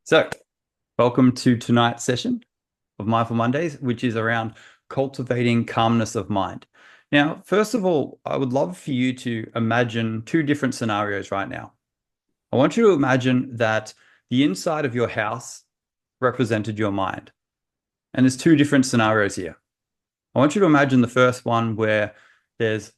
So, welcome to tonight's session of Mindful Mondays, which is around cultivating calmness of mind. Now, first of all, I would love for you to imagine two different scenarios right now. I want you to imagine that the inside of your house represented your mind. And there's two different scenarios here. I want you to imagine the first one where there's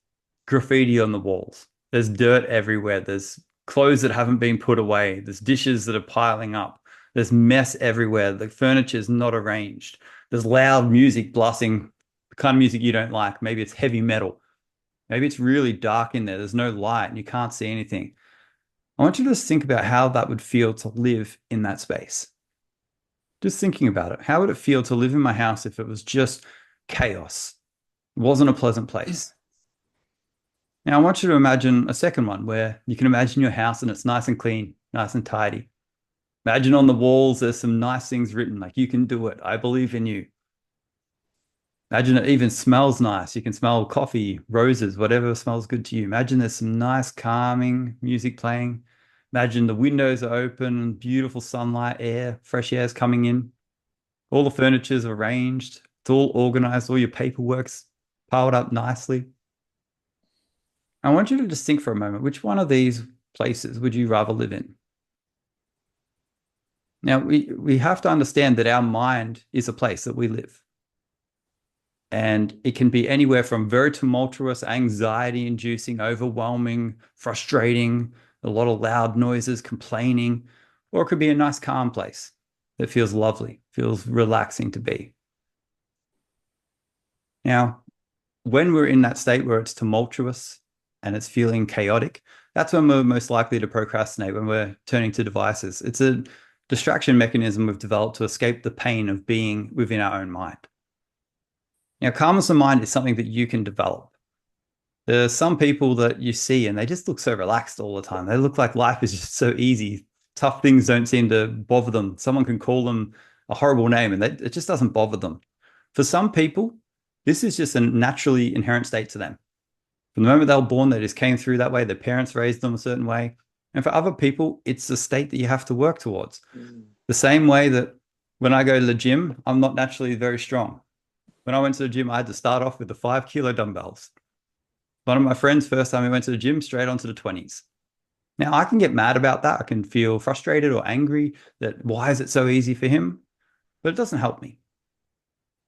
graffiti on the walls, there's dirt everywhere, there's clothes that haven't been put away, there's dishes that are piling up, there's mess everywhere, the furniture's not arranged, there's loud music blasting the kind of music you don't like. Maybe it's heavy metal, maybe it's really dark in there, there's no light and you can't see anything. I want you to just think about how that would feel to live in that space. Just thinking about it. How would it feel to live in my house if it was just chaos? It wasn't a pleasant place. Now, I want you to imagine a second one where you can imagine your house and it's nice and clean, nice and tidy. Imagine on the walls, there's some nice things written like, you can do it. I believe in you. Imagine it even smells nice. You can smell coffee, roses, whatever smells good to you. Imagine there's some nice, calming music playing. Imagine the windows are open, beautiful sunlight, air, fresh air is coming in. All the furniture's arranged. It's all organized. All your paperwork's piled up nicely. I want you to just think for a moment, which one of these places would you rather live in? Now, we have to understand that our mind is a place that we live. And it can be anywhere from very tumultuous, anxiety-inducing, overwhelming, frustrating, a lot of loud noises, complaining, or it could be a nice, calm place that feels lovely, feels relaxing to be. Now, when we're in that state where it's tumultuous and it's feeling chaotic, that's when we're most likely to procrastinate, when we're turning to devices. It's a distraction mechanism we've developed to escape the pain of being within our own mind. Now, calmness of mind is something that you can develop. There are some people that you see and they just look so relaxed all the time. They look like life is just so easy. Tough things don't seem to bother them. Someone can call them a horrible name and it just doesn't bother them. For some people, this is just a naturally inherent state to them. From the moment they were born, they just came through that way. Their parents raised them a certain way. And for other people, it's a state that you have to work towards. The same way that when I go to the gym, I'm not naturally very strong. When I went to the gym, I had to start off with the 5 kilo dumbbells. One of my friends, first time he went to the gym, straight onto the 20s. Now, I can get mad about that. I can feel frustrated or angry that why is it so easy for him? But it doesn't help me.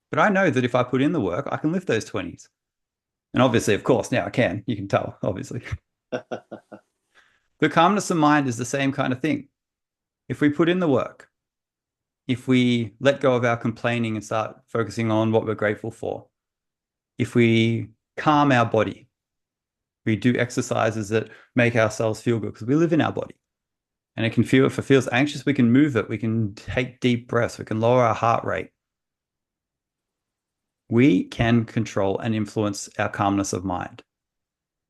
But I know that if I put in the work, I can lift those 20s. And obviously, of course, now I can. You can tell, obviously. But calmness of mind is the same kind of thing. If we put in the work, if we let go of our complaining and start focusing on what we're grateful for, if we calm our body, we do exercises that make ourselves feel good because we live in our body. And it can feel, if it feels anxious, we can move it. We can take deep breaths. We can lower our heart rate. We can control and influence our calmness of mind.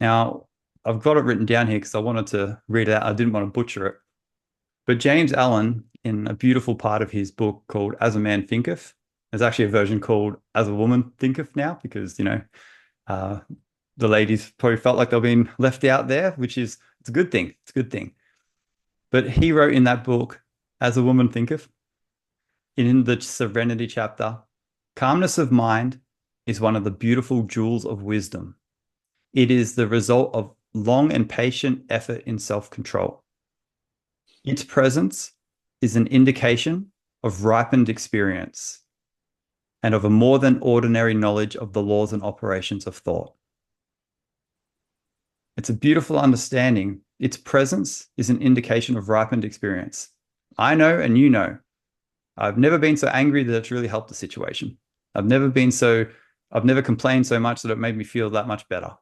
Now, I've got it written down here because I wanted to read it out. I didn't want to butcher it. But James Allen, in a beautiful part of his book called As a Man Thinketh, there's actually a version called As a Woman Thinketh now because, the ladies probably felt like they've been left out there, which is, it's a good thing. It's a good thing. But he wrote in that book, As a Woman Thinketh, in the Serenity chapter, calmness of mind is one of the beautiful jewels of wisdom. It is the result of long and patient effort in self-control. Its presence is an indication of ripened experience and of a more than ordinary knowledge of the laws and operations of thought. It's a beautiful understanding. Its presence is an indication of ripened experience. I know, and you know, I've never been so angry that it's really helped the situation. I've never complained so much that it made me feel that much better.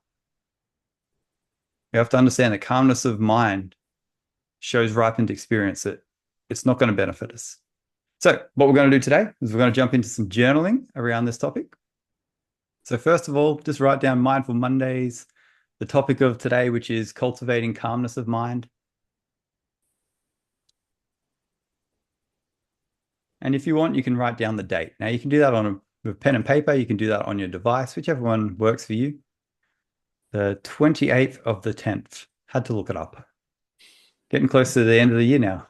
You have to understand that calmness of mind shows ripened experience, that it's not going to benefit us. So what we're going to do today is we're going to jump into some journaling around this topic. So first of all, just write down Mindful Mondays, the topic of today, which is cultivating calmness of mind. And if you want, you can write down the date. Now you can do that on with pen and paper. You can do that on your device, whichever one works for you. The 28th of the 10th. Had to look it up. Getting close to the end of the year now.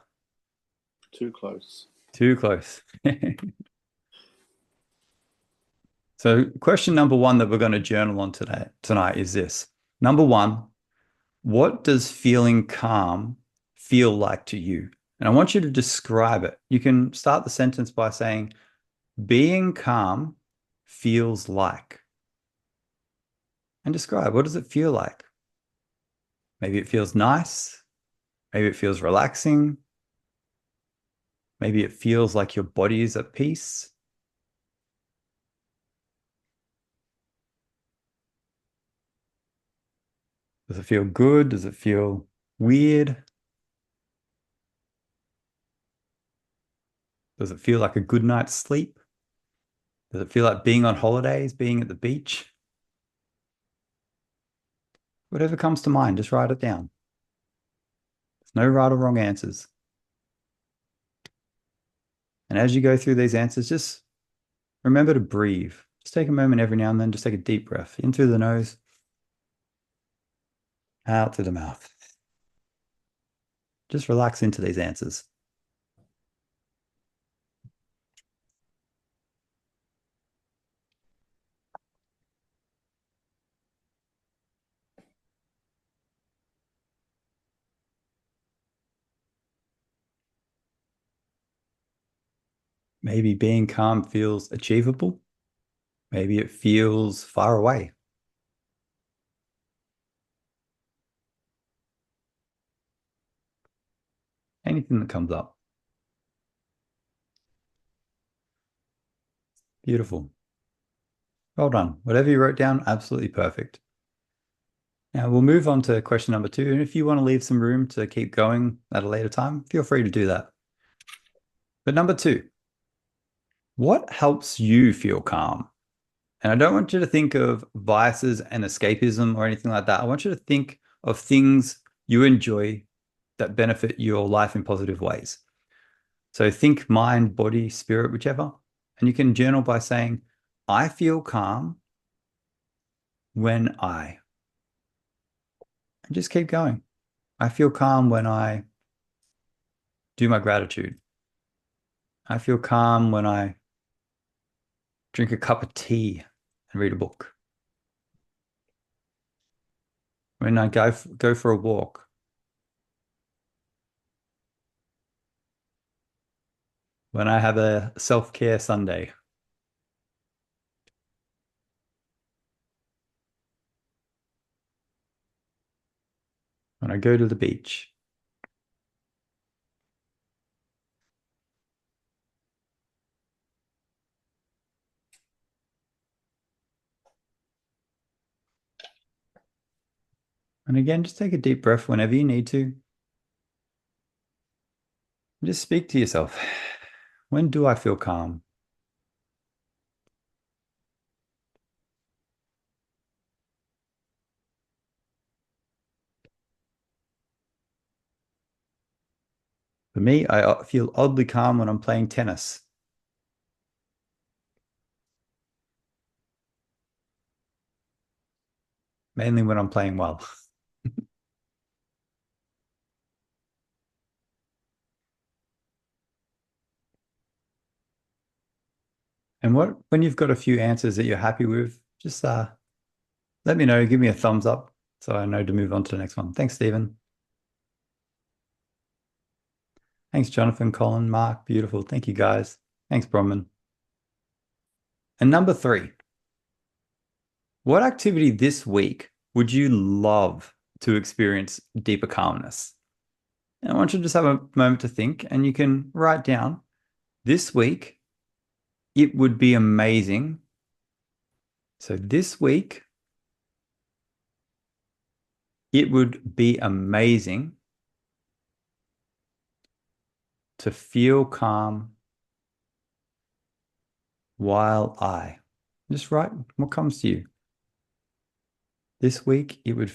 Too close. Too close. So question number one that we're going to journal on tonight is this. Number one, what does feeling calm feel like to you? And I want you to describe it. You can start the sentence by saying, being calm feels like. And describe, what does it feel like? Maybe it feels nice. Maybe it feels relaxing. Maybe it feels like your body is at peace. Does it feel good? Does it feel weird? Does it feel like a good night's sleep? Does it feel like being on holidays, being at the beach? Whatever comes to mind, just write it down. There's no right or wrong answers. And as you go through these answers, just remember to breathe. Just take a moment every now and then, just take a deep breath in through the nose, out through the mouth. Just relax into these answers. Maybe being calm feels achievable. Maybe it feels far away. Anything that comes up. Beautiful. Well done. Whatever you wrote down, absolutely perfect. Now we'll move on to question number two. And if you want to leave some room to keep going at a later time, feel free to do that. But number two, what helps you feel calm? And I don't want you to think of vices and escapism or anything like that. I want you to think of things you enjoy that benefit your life in positive ways. So think mind, body, spirit, whichever. And you can journal by saying, I feel calm when I, and just keep going. I feel calm when I do my gratitude. I feel calm when I drink a cup of tea and read a book. When I go for a walk. When I have a self-care Sunday. When I go to the beach. And again, just take a deep breath whenever you need to. And just speak to yourself. When do I feel calm? For me, I feel oddly calm when I'm playing tennis. Mainly when I'm playing well. And when you've got a few answers that you're happy with, just let me know, give me a thumbs up so I know to move on to the next one. Thanks, Stephen. Thanks, Jonathan, Colin, Mark. Beautiful. Thank you, guys. Thanks, Bronman. And number three, what activity this week would you love to experience deeper calmness? And I want you to just have a moment to think, and you can write down this week, it would be amazing. So this week, it would be amazing to feel calm while I. Just write what comes to you. This week, it would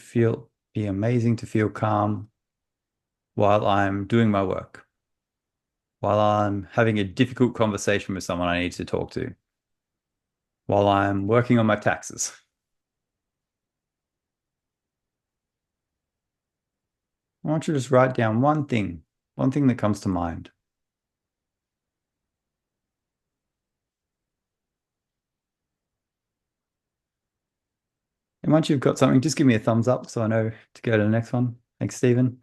be amazing to feel calm while I'm doing my work, while I'm having a difficult conversation with someone I need to talk to, while I'm working on my taxes. I want you to just write down one thing that comes to mind. And once you've got something, just give me a thumbs up so I know to go to the next one. Thanks, Stephen.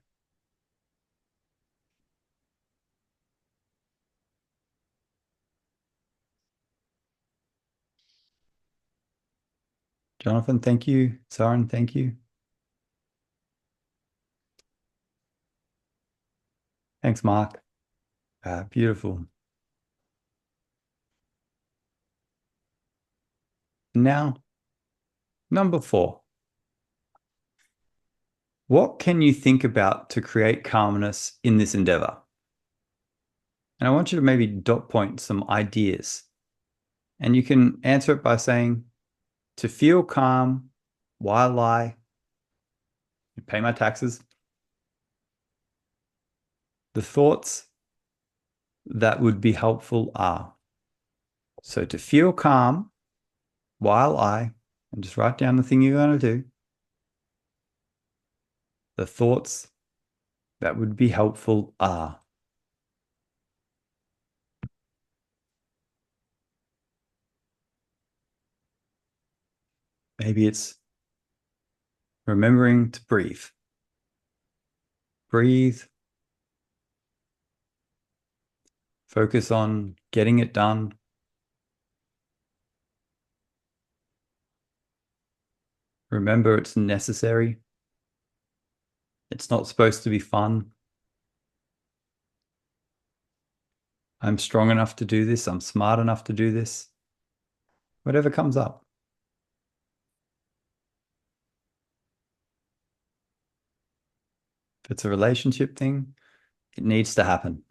Jonathan, thank you. Saren, thank you. Thanks, Mark. Beautiful. Now, number 4. What can you think about to create calmness in this endeavor? And I want you to maybe dot point some ideas. And you can answer it by saying, to feel calm while I pay my taxes, the thoughts that would be helpful are. So to feel calm while and just write down the thing you're going to do, the thoughts that would be helpful are. Maybe it's remembering to breathe. Breathe. Focus on getting it done. Remember, it's necessary. It's not supposed to be fun. I'm strong enough to do this. I'm smart enough to do this. Whatever comes up. If it's a relationship thing, it needs to happen.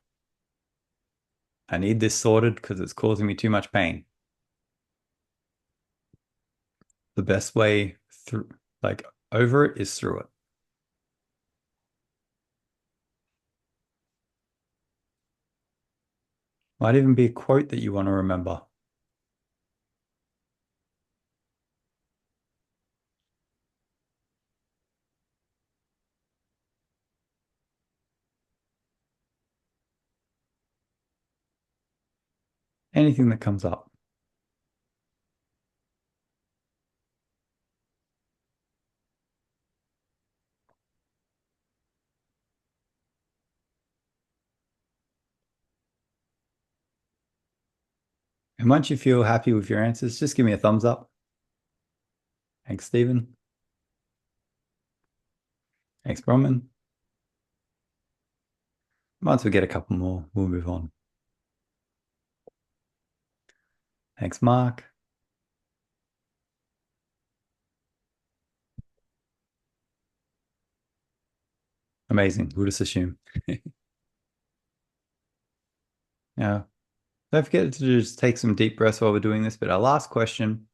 I need this sorted because it's causing me too much pain. The best way through, over it, is through it. Might even be a quote that you want to remember. Anything that comes up. And once you feel happy with your answers, just give me a thumbs up. Thanks, Stephen. Thanks, Bronman. Once we get a couple more, we'll move on. Thanks, Mark. Amazing. We'll just assume. Now, don't forget to just take some deep breaths while we're doing this. But our last question,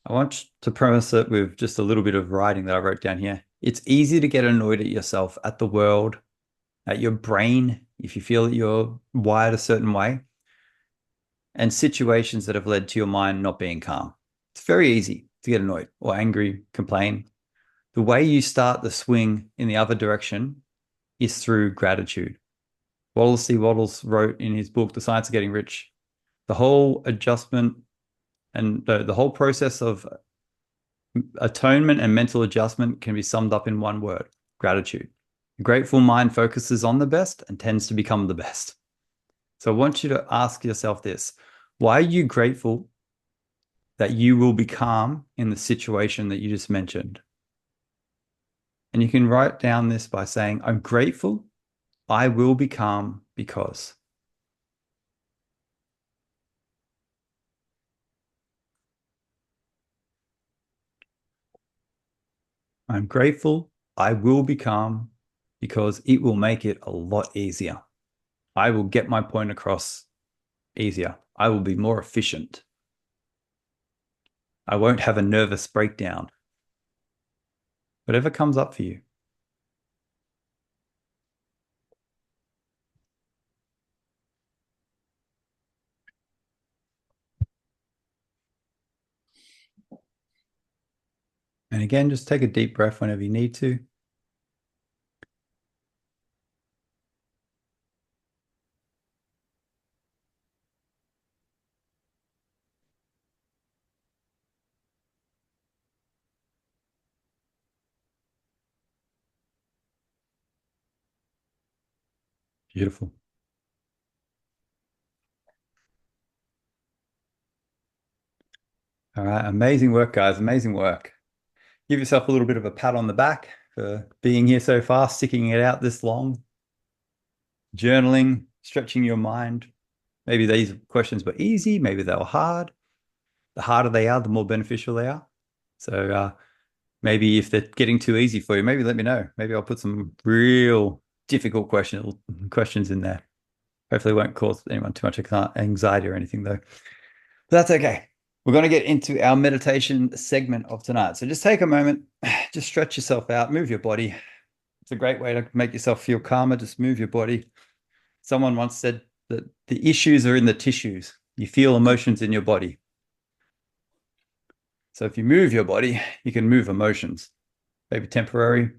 I want to premise it with just a little bit of writing that I wrote down here. It's easy to get annoyed at yourself, at the world, at your brain, if you feel that you're wired a certain way, and situations that have led to your mind not being calm. It's very easy to get annoyed or angry, complain. The way you start the swing in the other direction is through gratitude. Wallace C. Wattles wrote in his book, The Science of Getting Rich, the whole adjustment and the whole process of atonement and mental adjustment can be summed up in one word: gratitude. A grateful mind focuses on the best and tends to become the best. So I want you to ask yourself this: why are you grateful that you will be calm in the situation that you just mentioned? And you can write down this by saying, I'm grateful I will be calm because. I'm grateful I will be calm because it will make it a lot easier. I will get my point across easier. I will be more efficient. I won't have a nervous breakdown. Whatever comes up for you. And again, just take a deep breath whenever you need to. Beautiful. All right. Amazing work, guys. Amazing work. Give yourself a little bit of a pat on the back for being here so far, sticking it out this long, journaling, stretching your mind. Maybe these questions were easy, maybe they were hard. The harder they are, the more beneficial they are. So maybe if they're getting too easy for you, maybe let me know. Maybe I'll put some real difficult questions in there. Hopefully it won't cause anyone too much anxiety or anything though. But that's okay. We're going to get into our meditation segment of tonight. So just take a moment, just stretch yourself out, move your body. It's a great way to make yourself feel calmer. Just move your body. Someone once said that the issues are in the tissues. You feel emotions in your body. So if you move your body, you can move emotions, maybe temporary,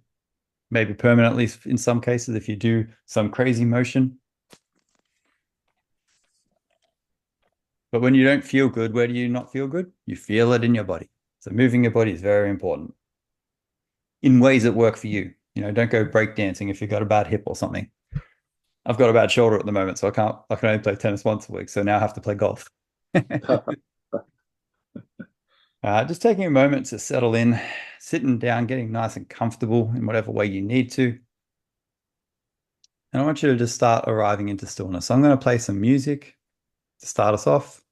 maybe permanently in some cases, if you do some crazy motion. But when you don't feel good, where do you not feel good? You feel it in your body. So moving your body is very important in ways that work for you. You know, don't go breakdancing if you've got a bad hip or something. I've got a bad shoulder at the moment, so I can only play tennis once a week. So now I have to play golf. Just taking a moment to settle in, sitting down, getting nice and comfortable in whatever way you need to. And I want you to just start arriving into stillness. So I'm going to play some music to start us off.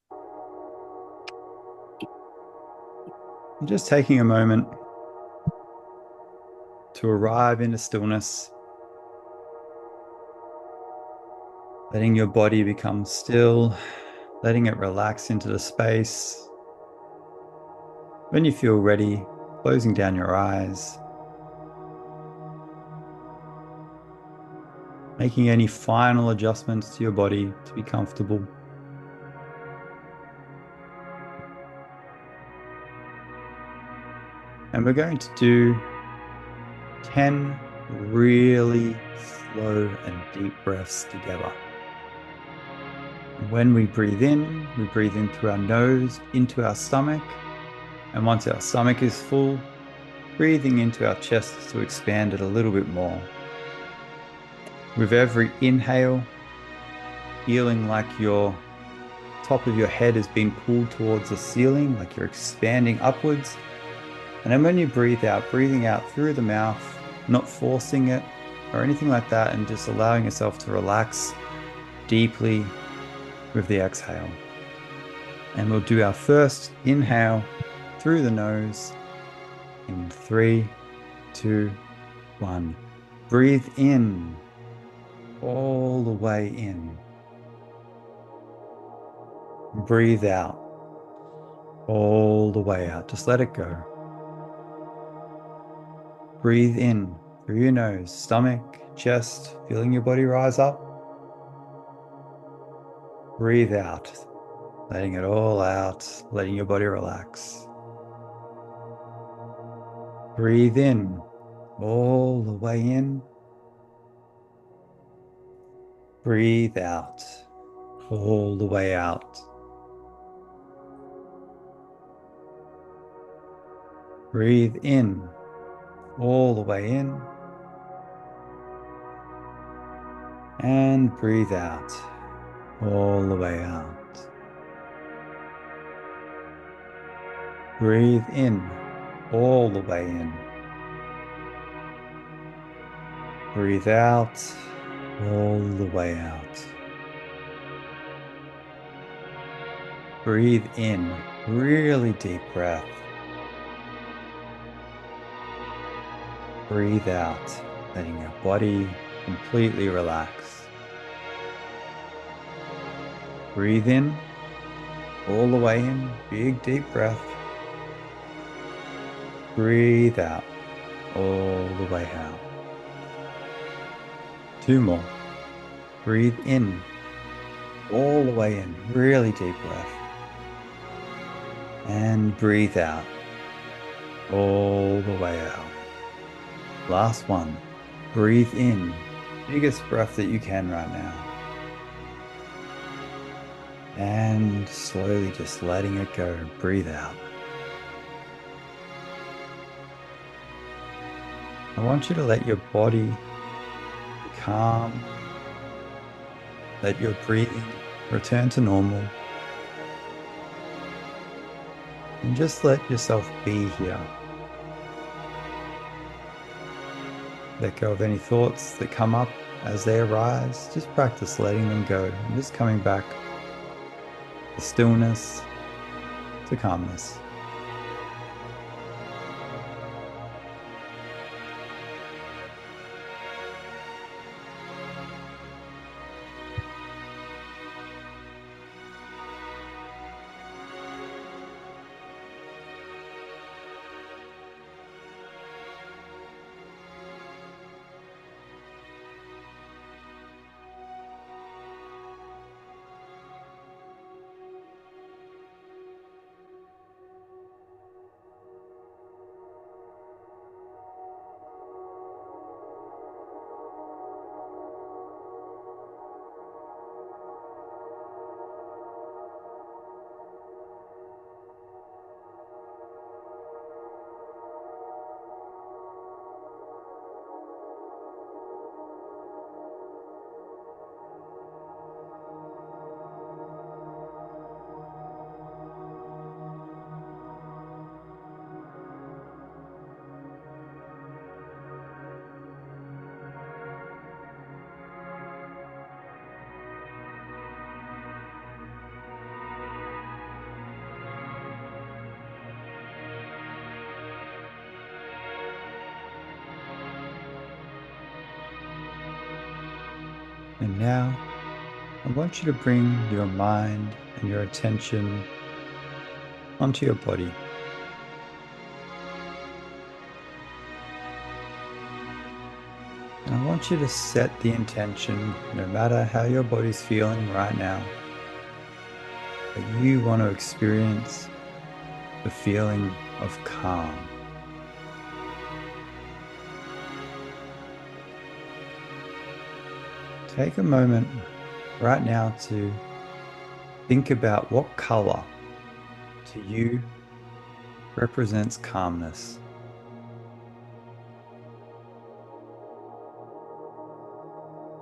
And just taking a moment to arrive into stillness, letting your body become still, letting it relax into the space. When you feel ready, closing down your eyes, making any final adjustments to your body to be comfortable. And we're going to do 10 really slow and deep breaths together. And when we breathe in through our nose into our stomach. And once our stomach is full, breathing into our chest to expand it a little bit more. With every inhale, feeling like your top of your head is being pulled towards the ceiling, like you're expanding upwards. And then when you breathe out, breathing out through the mouth, not forcing it or anything like that, and just allowing yourself to relax deeply with the exhale. And we'll do our first inhale through the nose in 3, 2, 1. Breathe in, all the way in. Breathe out, all the way out. Just let it go. Breathe in through your nose, stomach, chest, feeling your body rise up. Breathe out, letting it all out, letting your body relax. Breathe in, all the way in. Breathe out, all the way out. Breathe in, all the way in. And breathe out, all the way out. Breathe in, all the way in. Breathe out, all the way out. Breathe in, really deep breath. Breathe out, letting your body completely relax. Breathe in, all the way in, big deep breath. Breathe out, all the way out. 2 more. Breathe in, all the way in, really deep breath. And breathe out, all the way out. Last one. Breathe in, biggest breath that you can right now. And slowly just letting it go. Breathe out. I want you to let your body be calm, Let your breathing return to normal. And just let yourself be here. Let go of any thoughts that come up as they arise. Just practice letting them go and just coming back to stillness, to calmness. And now, I want you to bring your mind and your attention onto your body. And I want you to set the intention, no matter how your body's feeling right now, that you want to experience the feeling of calm. Take a moment right now to think about what color to you represents calmness.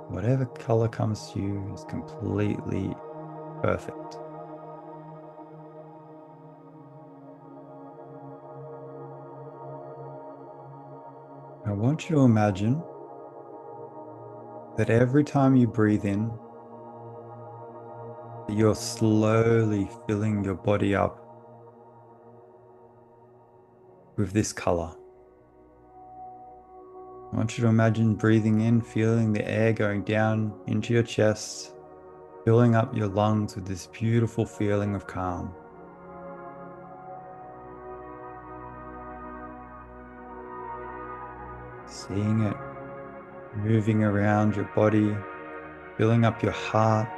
Whatever color comes to you is completely perfect. I want you to imagine that every time you breathe in, you're slowly filling your body up with this color. I want you to imagine breathing in, feeling the air going down into your chest, filling up your lungs with this beautiful feeling of calm. Seeing it moving around your body, filling up your heart,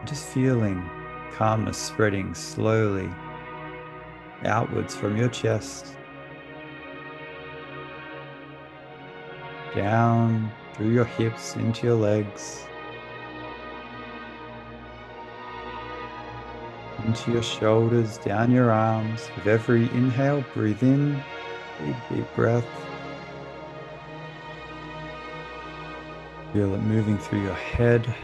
just feeling calmness spreading slowly outwards from your chest, down through your hips into your legs, into your shoulders, down your arms. With every inhale, breathe in, big, deep breath. Feel it moving through your head,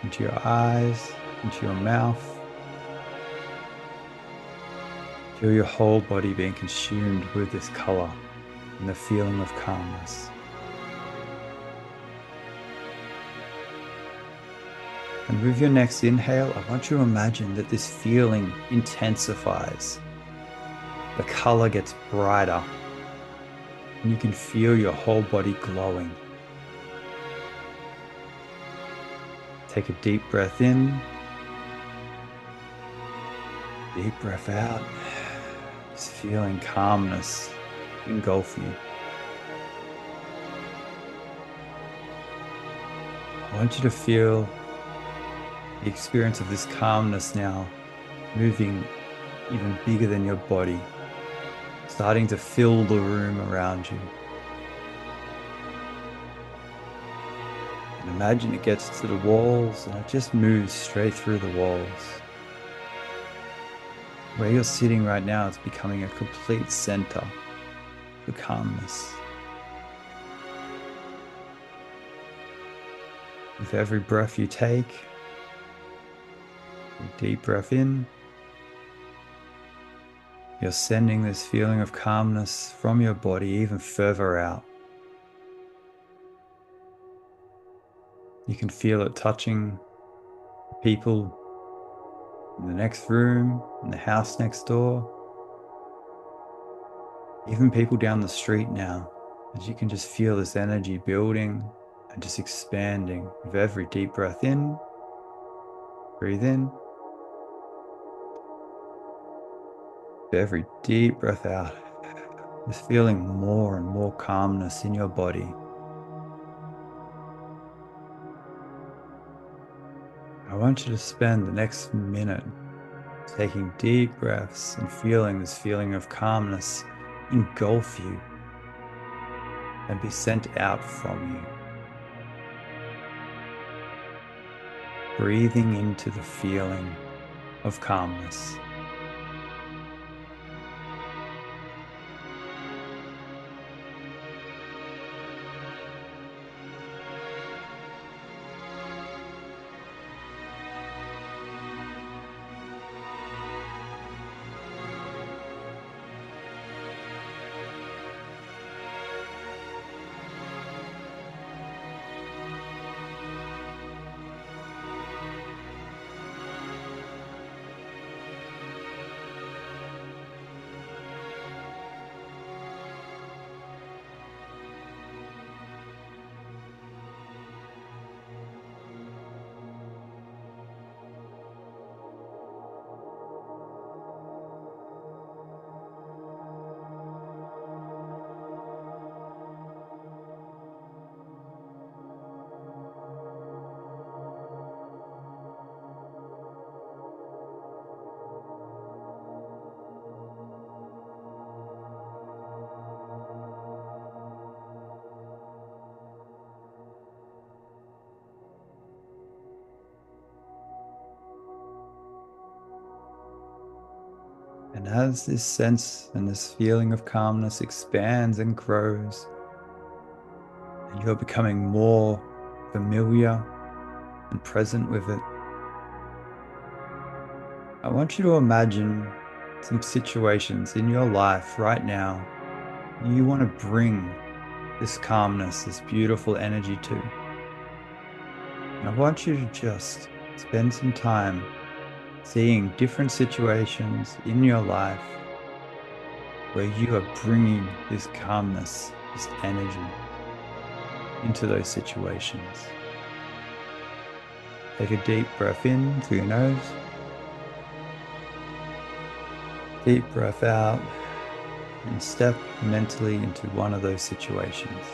into your eyes, into your mouth. Feel your whole body being consumed with this color and the feeling of calmness. And with your next inhale, I want you to imagine that this feeling intensifies. The color gets brighter, and you can feel your whole body glowing. Take a deep breath in, deep breath out, just feeling calmness engulf you. I want you to feel the experience of this calmness now moving even bigger than your body, starting to fill the room around you. And imagine it gets to the walls and it just moves straight through the walls. Where you're sitting right now is becoming a complete center for calmness. With every breath you take, a deep breath in, you're sending this feeling of calmness from your body even further out. You can feel it touching people in the next room, in the house next door, even people down the street now, as you can just feel this energy building and just expanding with every deep breath in. Breathe in. With every deep breath out, just feeling more and more calmness in your body. I want you to spend the next minute taking deep breaths and feeling this feeling of calmness engulf you and be sent out from you. Breathing into the feeling of calmness. And as this sense and this feeling of calmness expands and grows, and you're becoming more familiar and present with it, I want you to imagine some situations in your life right now you want to bring this calmness, this beautiful energy to. And I want you to just spend some time seeing different situations in your life where you are bringing this calmness, this energy into those situations. Take a deep breath in through your nose. Deep breath out and step mentally into one of those situations.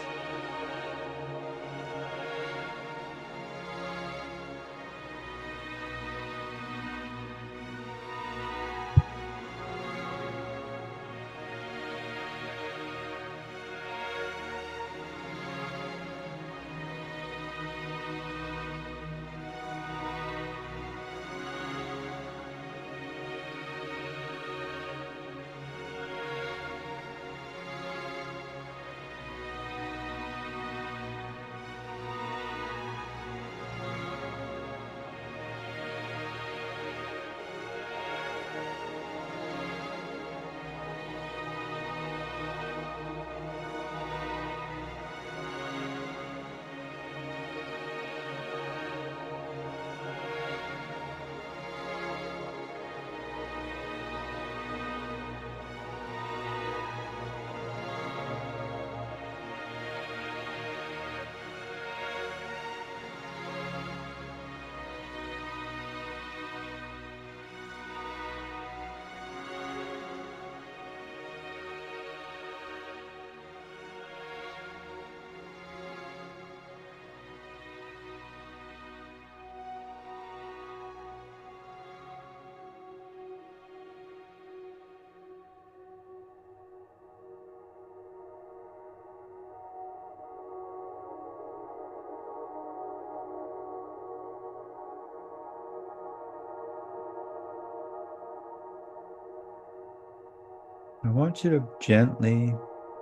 I want you to gently,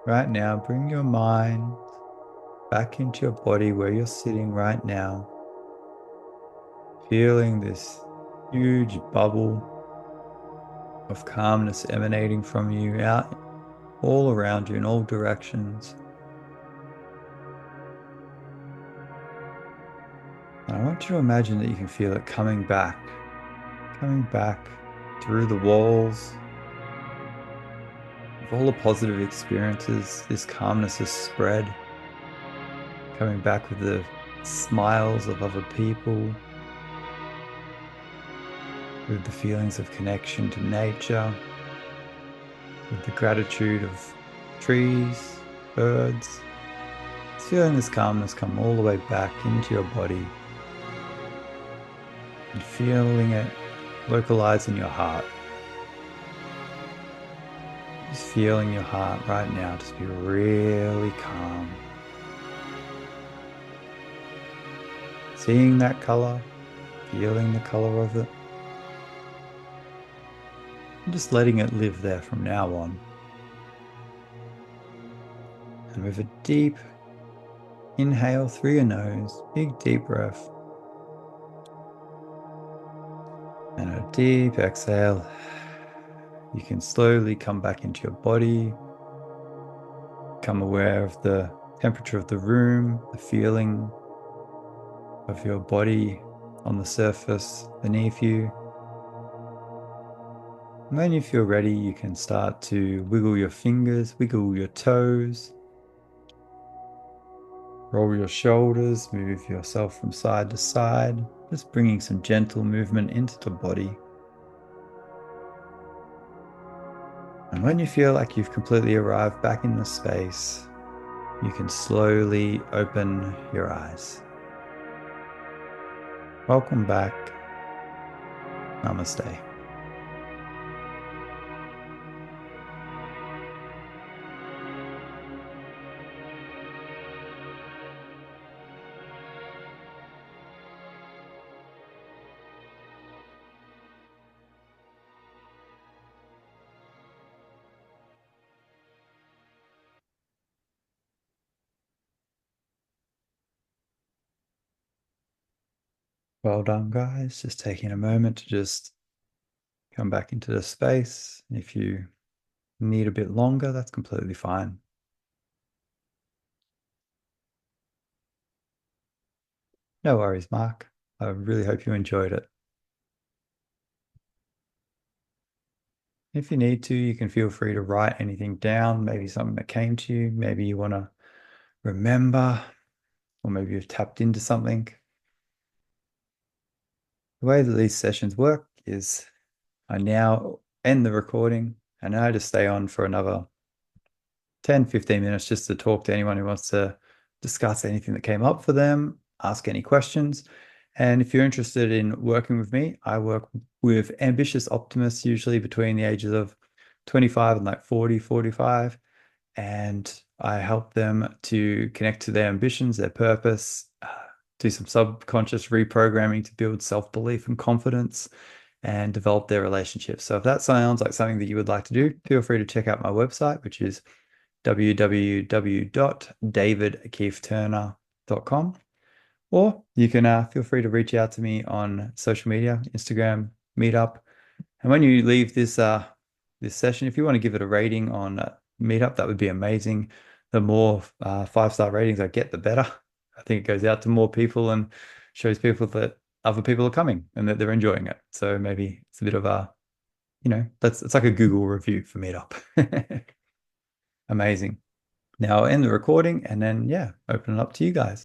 right now, bring your mind back into your body where you're sitting right now. Feeling this huge bubble of calmness emanating from you out all around you in all directions. And I want you to imagine that you can feel it coming back through the walls of all the positive experiences. This calmness has spread, coming back with the smiles of other people, with the feelings of connection to nature, with the gratitude of trees, birds. It's feeling this calmness come all the way back into your body and feeling it localize in your heart. Just feeling your heart right now just be really calm. Seeing that color, feeling the color of it, and just letting it live there from now on. And with a deep inhale through your nose, big deep breath, and a deep exhale, you can slowly come back into your body, become aware of the temperature of the room, the feeling of your body on the surface beneath you. And when you feel ready, you can start to wiggle your fingers, wiggle your toes, roll your shoulders, move yourself from side to side, just bringing some gentle movement into the body. And when you feel like you've completely arrived back in the space, you can slowly open your eyes. Welcome back. Namaste. Well done, guys. Just taking a moment to just come back into the space. If you need a bit longer, that's completely fine. No worries, Mark. I really hope you enjoyed it. If you need to, you can feel free to write anything down, maybe something that came to you, maybe you want to remember, or maybe you've tapped into something. The way that these sessions work is I now end the recording and I just stay on for another 10, 15 minutes just to talk to anyone who wants to discuss anything that came up for them, ask any questions. And if you're interested in working with me, I work with ambitious optimists, usually between the ages of 25 and like 40, 45. And I help them to connect to their ambitions, their purpose, do some subconscious reprogramming to build self-belief and confidence and develop their relationships. So if that sounds like something that you would like to do, feel free to check out my website, which is www.davidkeefeturner.com. Or you can feel free to reach out to me on social media, Instagram, Meetup. And when you leave this session, if you want to give it a rating on Meetup, that would be amazing. The more 5-star ratings I get, the better. I think it goes out to more people and shows people that other people are coming and that they're enjoying it. So maybe it's a bit of it's like a Google review for Meetup. Amazing. Now I'll end the recording and then, yeah, open it up to you guys.